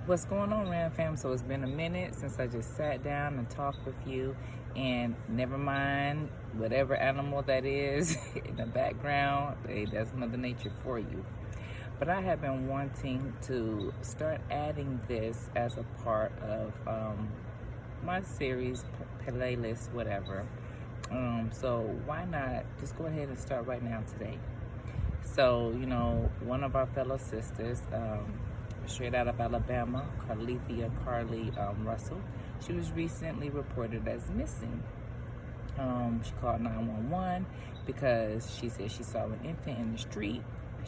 What's going on, Ram Fam? So it's been a minute since I just sat down and talked with you, and never mind whatever animal that is in the background, hey, that's Mother Nature for you. But I have been wanting to start adding this as a part of my series, playlist, whatever. So why not just go ahead and start right now today? So, one of our fellow sisters, straight out of Alabama, Carly Russell, she was recently reported as missing. She called 911 because she said she saw an infant in the street.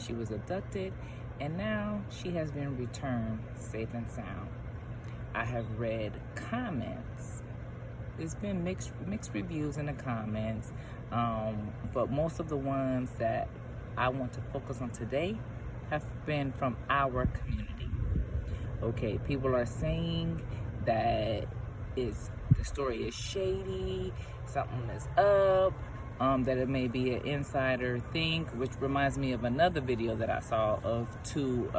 She was abducted, and now she has been returned safe and sound. I have read comments. There's been mixed reviews in the comments, but most of the ones that I want to focus on today have been from our community. Okay, people are saying that the story is shady, something is up, that it may be an insider thing, which reminds me of another video that I saw of two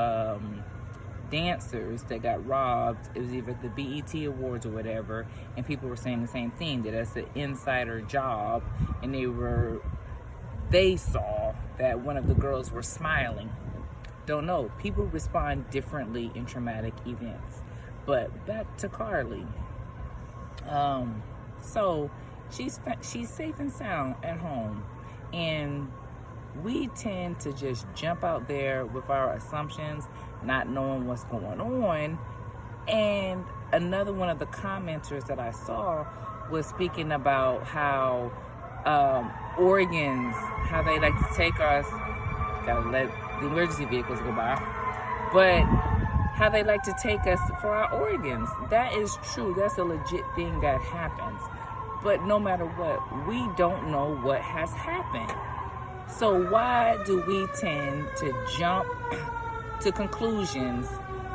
dancers that got robbed. It was either the BET Awards or whatever, and people were saying the same thing, that that's an insider job, and they saw that one of the girls were smiling. Don't know. People respond differently in traumatic events. But back to Carly. So she's safe and sound at home, and we tend to just jump out there with our assumptions, not knowing what's going on. And another one of the commenters that I saw was speaking about how organs, how they like to take us, gotta let the emergency vehicles go by, but how they like to take us for our organs. That is true. That's a legit thing that happens. But no matter what, we don't know what has happened. So why do we tend to jump to conclusions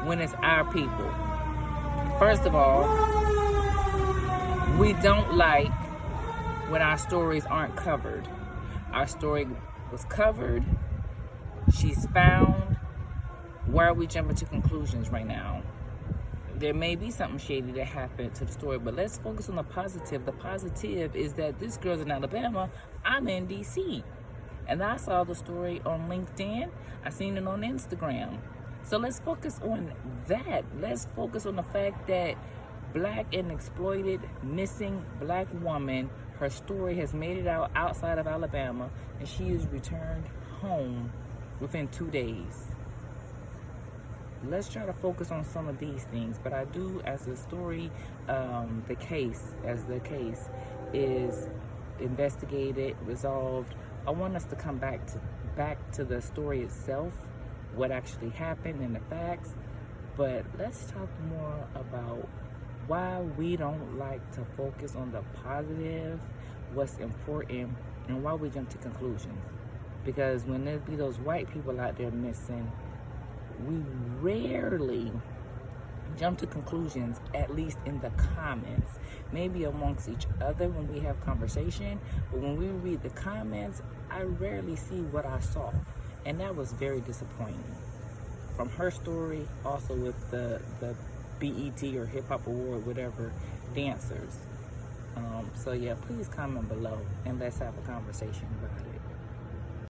when it's our people? First of all, we don't like when our stories aren't covered. Our story was covered. She's found. Why are we jumping to conclusions right now? There may be something shady that happened to the story, but let's focus on the positive. The positive is that this girl's in Alabama. I'm in DC. And I saw the story on LinkedIn. I seen it on Instagram. So let's focus on that. Let's focus on the fact that Black and exploited, missing Black woman, her story has made it out outside of Alabama, and she is returned home within 2 days. Let's try to focus on some of these things, but I do, as the story, the case is investigated, resolved, I want us to come back to the story itself, what actually happened and the facts. But let's talk more about why we don't like to focus on the positive, what's important, and why we jump to conclusions. Because when there be those white people out there missing, we rarely jump to conclusions, at least in the comments. Maybe amongst each other when we have conversation, but when we read the comments, I rarely see what I saw. And that was very disappointing. From her story, also with the BET or Hip Hop Award, whatever, dancers. So yeah, please comment below and let's have a conversation about it.